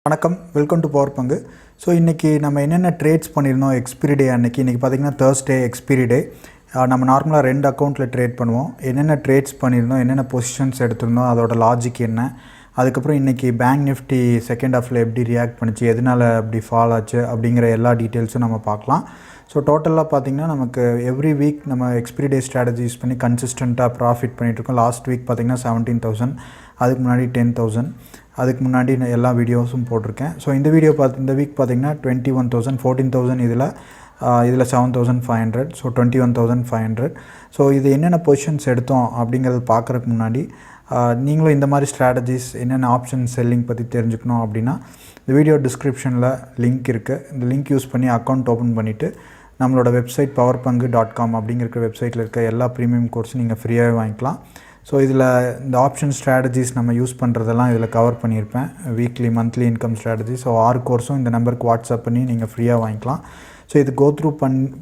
வணக்கம், welcome to power பங்கு. So இன்றைக்கி நம்ம என்னென்ன ட்ரேட்ஸ் பண்ணியிருந்தோம் எக்ஸ்பிரி டே அன்றைக்கி பார்த்திங்கன்னா Thursday எக்ஸ்பிரி டே. நம்ம நார்மலாக 2 அக்கௌண்ட்டில் ட்ரேட் பண்ணுவோம். என்னென்ன ட்ரேட்ஸ் பண்ணியிருந்தோம், என்னென்ன பொசிஷன்ஸ் எடுத்திருந்தோம், அதோட லாஜிக் என்ன, அதுக்கப்புறம் இன்றைக்கி பேங்க் நிஃப்டி செகண்ட் ஹாஃபில் எப்படி ரியாக்ட் பண்ணிச்சு, எதனால் அப்படி ஃபால் ஆச்சு அப்படிங்கிற எல்லா டீட்டெயில்ஸும் நம்ம பார்க்கலாம். ஸோ டோட்டலாக பார்த்திங்கன்னா நமக்கு எவ்ரி வீக் நம்ம எக்ஸ்பிரி டே ஸ்ட்ராட்டஜி யூஸ் பண்ணி கன்சிஸ்டண்ட்டாக ப்ராஃபிட் பண்ணிகிட்ருக்கோம். லாஸ்ட் வீக் பார்த்திங்கன்னா 17,000, அதுக்கு முன்னாடி 10,000, அதுக்கு முன்னாடி நான் எல்லா வீடியோஸும் போட்டிருக்கேன். ஸோ இந்த வீக் பார்த்திங்கன்னா 21,000, 14,000 இதில் 7,500, ஸோ 21,500. ஸோ இது என்னென்ன பொசிஷன்ஸ் எடுத்தோம் அப்படிங்கிறது பார்க்குறதுக்கு முன்னாடி நீங்களும் இந்த மாதிரி ஸ்ட்ராட்டஜிஸ் என்னென்ன ஆப்ஷன் செல்லிங் பற்றி தெரிஞ்சுக்கணும் அப்படின்னா இந்த வீடியோ டிஸ்கிரிப்ஷனில் லிங்க் இருக்குது. இந்த லிங்க் யூஸ் பண்ணி அக்கௌண்ட் ஓப்பன் பண்ணிவிட்டு நம்மளோட வெப்சைட் powerpangu.com அப்படிங்கிற வெப்சைட்டில் இருக்க எல்லா ப்ரீமியம் கோர்ஸும் நீங்கள் ஃப்ரீயாகவே வாங்கிக்கலாம். ஸோ இதில் இந்த ஆப்ஷன் ஸ்ட்ராட்டஜிஸ் நம்ம யூஸ் பண்ணுறதெல்லாம் இதில் கவர் பண்ணியிருப்பேன். Weekly monthly income strategy. So 6 கோர்ஸும் இந்த நம்பருக்கு வாட்ஸ்அப் பண்ணி நீங்கள் ஃப்ரீயாக வாங்கிக்கலாம். ஸோ இது கோ த்ரூ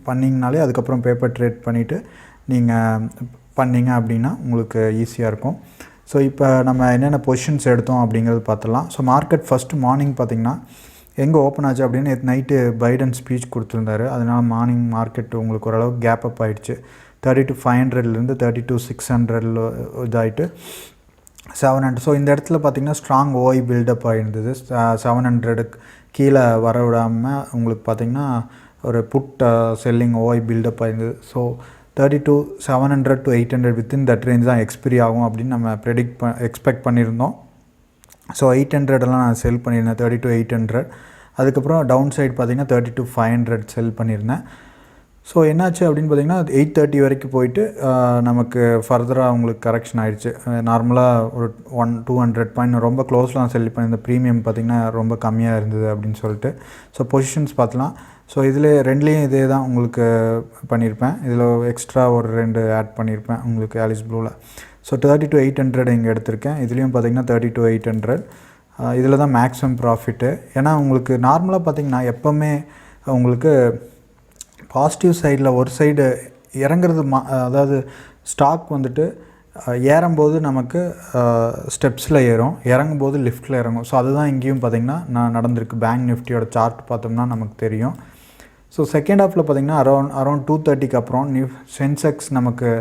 பண்ணிங்கனாலே அதுக்கப்புறம் பேப்பர் ட்ரேட் பண்ணிவிட்டு நீங்கள் பண்ணிங்க அப்படின்னா உங்களுக்கு ஈஸியாக இருக்கும். ஸோ இப்போ நம்ம என்னென்ன பொசிஷன்ஸ் எடுத்தோம் அப்படிங்கிறது பார்த்துடலாம். ஸோ மார்க்கெட் ஃபஸ்ட்டு மார்னிங் பார்த்திங்கன்னா எங்கே ஓப்பன் ஆச்சு அப்படின்னு நைட்டு பைடன் ஸ்பீச் கொடுத்துருந்தாரு. அதனால் மார்னிங் மார்க்கெட் உங்களுக்கு ஓரளவுக்கு கேப் அப் ஆகிடுச்சு. 32,500லேருந்து 32,600 இதாகிட்டு 700. ஸோ இந்த இடத்துல பார்த்திங்கன்னா ஸ்ட்ராங் ஓஐ பில்டப் ஆகிருந்தது. 700 கீழே வர விடாமல் உங்களுக்கு பார்த்திங்கன்னா ஒரு புட் செல்லிங் ஓஐ பில்டப் ஆகிருந்தது. So 32,700 to 800 within that range தான் எக்ஸ்பிரி ஆகும் அப்படின்னு நம்ம எக்ஸ்பெக்ட் பண்ணியிருந்தோம். ஸோ 800 நான் செல் பண்ணியிருந்தேன், 32,800. அதுக்கப்புறம் டவுன் சைடு பார்த்திங்கன்னா 32,500 செல் பண்ணியிருந்தேன். ஸோ என்னாச்சு அப்படின்னு பார்த்திங்கன்னா 8:30 வரைக்கும் போயிட்டு நமக்கு ஃபர்தராக அவங்களுக்கு கரெக்ஷன் ஆகிடுச்சு. நார்மலாக ஒரு 200 பாயிண்ட் ரொம்ப க்ளோஸ்லாம் செல் பண்ணியிருந்த ப்ரீமியம் பார்த்திங்கன்னா ரொம்ப கம்மியாக இருந்தது அப்படின்னு சொல்லிட்டு. ஸோ பொசிஷன்ஸ் பார்த்துலாம். ஸோ இதில் ரெண்டுலேயும் இதே தான் உங்களுக்கு பண்ணியிருப்பேன். இதில் எக்ஸ்ட்ரா ஒரு 2 ஆட் பண்ணியிருப்பேன் உங்களுக்கு ஆலிஸ் ப்ளூவில். ஸோ 32,800 இங்கே எடுத்திருக்கேன். இதுலேயும் பார்த்திங்கன்னா 32,800. இதில் தான் மேக்ஸிமம் ப்ராஃபிட்டு. ஏன்னா உங்களுக்கு நார்மலாக பார்த்திங்கன்னா எப்போவுமே உங்களுக்கு பாசிட்டிவ் சைடில் ஒரு சைடு இறங்குறது அதாவது ஸ்டாக் வந்துட்டு ஏறும்போது நமக்கு ஸ்டெப்ஸில் ஏறும், இறங்கும்போது லிஃப்ட்டில் இறங்கும். ஸோ அதுதான் இங்கேயும் பார்த்திங்கன்னா நடந்திருக்கு. பேங்க் நிஃப்டியோட சார்ட் பார்த்தோம்னா நமக்கு தெரியும். ஸோ செகண்ட் ஹாஃபில் பார்த்திங்கன்னா அரௌண்ட் 2:30க்கு அப்புறம் சென்செக்ஸ் நமக்கு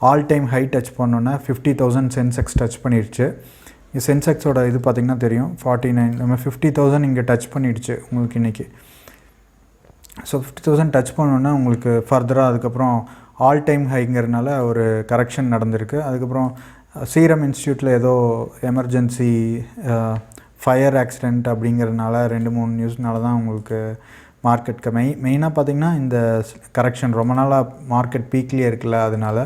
ஆல் டைம் ஹை டச் பண்ணோன்னா 50,000 சென்செக்ஸ் டச் பண்ணிடுச்சு. சென்செக்ஸோட இது பார்த்திங்கன்னா தெரியும் 49. நம்ம 50,000 இங்கே டச் பண்ணிடுச்சு உங்களுக்கு இன்றைக்கி. ஸோ 50,000 டச் பண்ணோன்னா உங்களுக்கு ஃபர்தராக அதுக்கப்புறம் ஆல் டைம் ஹைங்கிறதுனால ஒரு கரெக்ஷன் நடந்திருக்கு. அதுக்கப்புறம் சீரம் இன்ஸ்டியூட்டில் ஏதோ எமர்ஜென்சி ஃபயர் ஆக்சிடெண்ட் அப்படிங்கிறதுனால 2-3 நியூஸ்னால தான் உங்களுக்கு மார்க்கெட்டுக்கு மெயினாக பார்த்திங்கன்னா இந்த கரெக்ஷன் ரொம்ப நாளாக மார்க்கெட் பீக்லேயே இருக்குல்ல, அதனால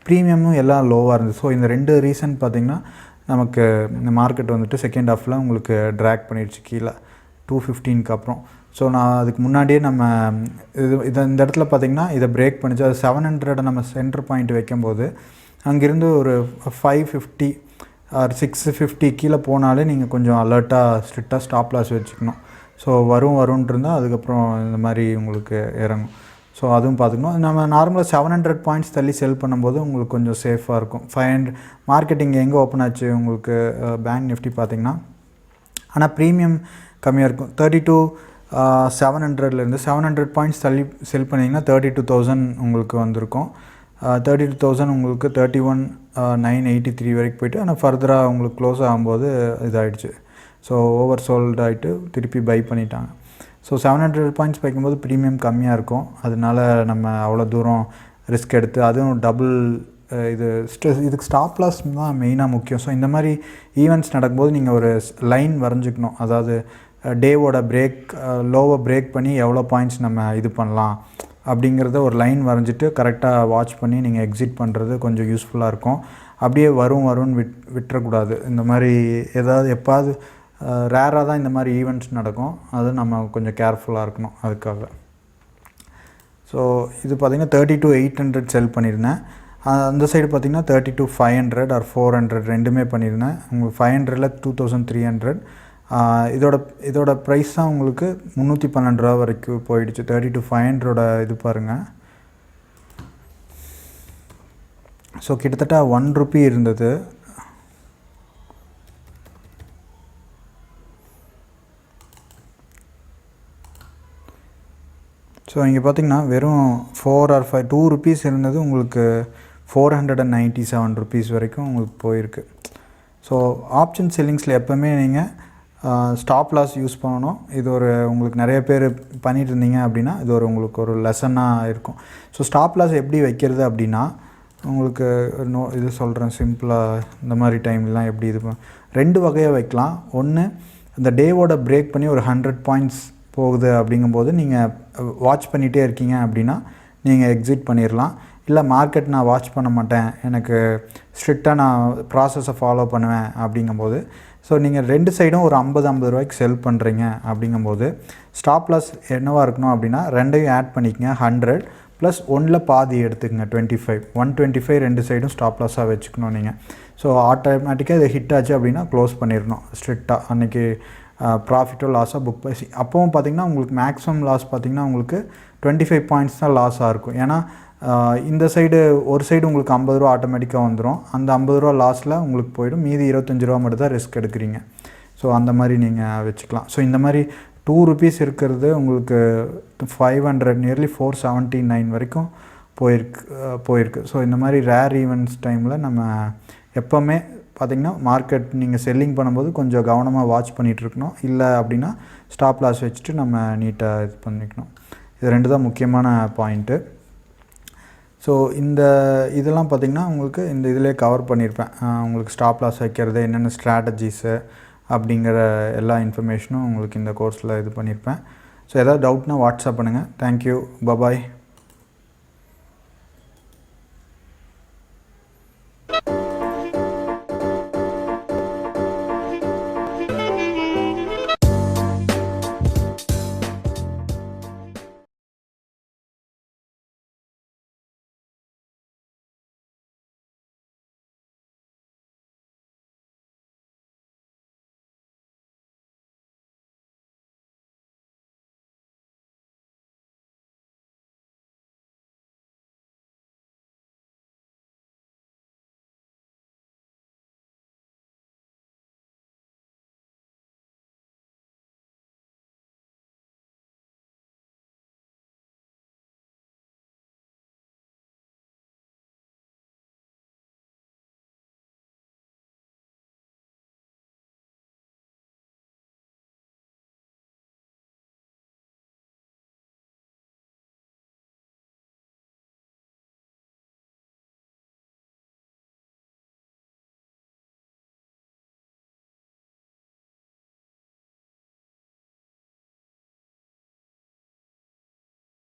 ப்ரீமியமும் எல்லாம் லோவாக இருந்தது. ஸோ இந்த 2 ரீசன் பார்த்திங்கன்னா நமக்கு இந்த மார்க்கெட் வந்துட்டு செகண்ட் ஹாஃபில் உங்களுக்கு ட்ராக் பண்ணிடுச்சு கீழே 215க்கு அப்புறம். ஸோ நான் அதுக்கு முன்னாடியே நம்ம இந்த இடத்துல பார்த்திங்கன்னா இதை பிரேக் பண்ணிச்சு. அது 700 நம்ம சென்டர் பாயிண்ட் வைக்கும்போது அங்கேருந்து ஒரு 550 ஆர் 650 கீழே போனாலே நீங்கள் கொஞ்சம் அலர்ட்டாக ஸ்ட்ரிக்டாக ஸ்டாப் லாஸ் வச்சுக்கணும். ஸோ வரும்ன்ட்டு இருந்தால் அதுக்கப்புறம் இந்த மாதிரி உங்களுக்கு இறங்கும். ஸோ அதுவும் பார்த்துக்கணும். நம்ம நார்மலாக 700 பாயிண்ட்ஸ் தள்ளி செல் பண்ணும்போது உங்களுக்கு கொஞ்சம் சேஃபாக இருக்கும். 500 மார்க்கெட்டிங் எங்கே ஓப்பன் ஆச்சு உங்களுக்கு பேங்க் நிஃப்டி பார்த்திங்கன்னா, ஆனால் ப்ரீமியம் கம்மியாக இருக்கும். 32,700லேருந்து 700 பாயிண்ட்ஸ் தள்ளி செல் பண்ணிங்கன்னா 32,000 உங்களுக்கு வந்திருக்கும். 32,000 உங்களுக்கு 31,983 வரைக்கும் போய்ட்டு, ஆனால் ஃபர்தராக உங்களுக்கு க்ளோஸ் ஆகும்போது இதாகிடுச்சு. ஸோ ஓவர் சோல்ட் ஆகிட்டு திருப்பி பை பண்ணிட்டாங்க. ஸோ 700 பாயிண்ட்ஸ் வைக்கும்போது ப்ரீமியம் கம்மியாக இருக்கும். அதனால நம்ம அவ்வளோ தூரம் ரிஸ்க் எடுத்து அதுவும் டபுள் இதுக்கு ஸ்டாப் லாஸ் தான் மெயினாக முக்கியம். ஸோ இந்த மாதிரி ஈவெண்ட்ஸ் நடக்கும்போது நீங்கள் ஒரு லைன் வரைஞ்சிக்கணும். அதாவது டேவோட லோவை பிரேக் பண்ணி எவ்வளோ பாயிண்ட்ஸ் நம்ம இது பண்ணலாம் அப்படிங்கிறத ஒரு லைன் வரைஞ்சிட்டு கரெக்டாக வாட்ச் பண்ணி நீங்கள் எக்ஸிட் பண்ணுறது கொஞ்சம் யூஸ்ஃபுல்லாக இருக்கும். அப்படியே வரும்னு விட்டுறக்கூடாது. இந்த மாதிரி எப்பாவது ரேராக தான் இந்த மாதிரி ஈவெண்ட்ஸ் நடக்கும். அது நம்ம கொஞ்சம் கேர்ஃபுல்லாக இருக்கணும் அதுக்காக. ஸோ இது பார்த்திங்கன்னா 32,800 செல் பண்ணியிருந்தேன். அந்த சைடு பார்த்திங்கன்னா 32,500 ஆர் 400 ரெண்டுமே பண்ணியிருந்தேன். உங்களுக்கு 500ல் 2,300. இதோட ப்ரைஸ் தான் உங்களுக்கு 312 ரூபா வரைக்கும் போயிடுச்சு. 32,500 இது பாருங்கள். ஸோ கிட்டத்தட்ட 1 ரூபி இருந்தது. ஸோ இங்கே பார்த்தீங்கன்னா வெறும் 4 or 5 2 rupees இருந்தது உங்களுக்கு 497 rupees வரைக்கும் உங்களுக்கு போயிருக்கு. ஸோ ஆப்ஷன் செல்லிங்ஸில் எப்போவுமே நீங்கள் ஸ்டாப் லாஸ் யூஸ் பண்ணணும். இது ஒரு உங்களுக்கு நிறைய பேர் பண்ணிகிட்டு இருந்தீங்க அப்படின்னா இது உங்களுக்கு ஒரு லெசனாக இருக்கும். ஸோ ஸ்டாப் லாஸ் எப்படி வைக்கிறது அப்படின்னா உங்களுக்கு இது சொல்கிறேன் சிம்பிளாக. இந்த மாதிரி டைம்லாம் எப்படி இது 2 வகையாக வைக்கலாம். ஒன்று இந்த டேவோட பிரேக் பண்ணி ஒரு 100 points போகுது அப்படிங்கும்போது நீங்கள் வாட்ச் பண்ணிகிட்டே இருக்கீங்க அப்படின்னா நீங்கள் எக்ஸிட் பண்ணிடலாம். இல்லை மார்க்கெட் நான் வாட்ச் பண்ண மாட்டேன், எனக்கு ஸ்ட்ரிக்டாக நான் ப்ராசஸை ஃபாலோ பண்ணுவேன் அப்படிங்கும்போது ஸோ நீங்கள் 2 சைடும் ஒரு 50 ரூபாய்க்கு செல் பண்ணுறீங்க அப்படிங்கும்போது ஸ்டாப் லாஸ் என்னவாக இருக்கணும் அப்படின்னா 2ஐயும் ஆட் பண்ணிக்கங்க. 100 ப்ளஸ் 1ல் பாதி எடுத்துக்கங்க 25 125 2 சைடும் ஸ்டாப் லாஸாக வச்சுக்கணும் நீங்கள். ஸோ ஆட்டோமேட்டிக்காக இது ஹிட் ஆச்சு அப்படின்னா க்ளோஸ் பண்ணிடணும் ஸ்ட்ரிக்டாக. அன்றைக்கி ப்ராஃபிட்டோ லாஸாக புக் பண்ணி அப்போவும் பார்த்திங்கன்னா உங்களுக்கு மேக்ஸிமம் லாஸ் பார்த்திங்கன்னா உங்களுக்கு 25 points தான் லாஸாக இருக்கும். ஏன்னா இந்த சைடு ஒரு சைடு உங்களுக்கு 50 ரூபா ஆட்டோமேட்டிக்காக வந்துடும். அந்த 50 ரூபா லாஸில் உங்களுக்கு போய்டும். மீதி 25 ரூபா மட்டும் தான் ரிஸ்க் எடுக்கிறீங்க. ஸோ அந்த மாதிரி நீங்கள் வச்சுக்கலாம். ஸோ இந்த மாதிரி 2 rupees இருக்கிறது உங்களுக்கு 500 நியர்லி 479 வரைக்கும் போயிருக்கு. ஸோ இந்த மாதிரி ரேர் ஈவெண்ட்ஸ் டைமில் நம்ம எப்போவுமே பார்த்திங்கன்னா மார்க்கெட் நீங்கள் செல்லிங் பண்ணும்போது கொஞ்சம் கவனமாக வாட்ச் பண்ணிகிட்ருக்கணும். இல்லை அப்படின்னா ஸ்டாப் லாஸ் வச்சுட்டு நம்ம நீட்டாக இது பண்ணிக்கணும். இது 2 தான் முக்கியமான பாயிண்ட்டு. ஸோ இதெல்லாம் பார்த்திங்கன்னா உங்களுக்கு இந்த இதிலே கவர் பண்ணியிருப்பேன். உங்களுக்கு ஸ்டாப் லாஸ் வைக்கிறது என்னென்ன ஸ்ட்ராட்டஜிஸு அப்படிங்கிற எல்லா இன்ஃபர்மேஷனும் உங்களுக்கு இந்த கோர்ஸில் இது பண்ணியிருப்பேன். ஸோ எதாவது டவுட்னா வாட்ஸ்அப் பண்ணுங்கள். Thank you, bye bye.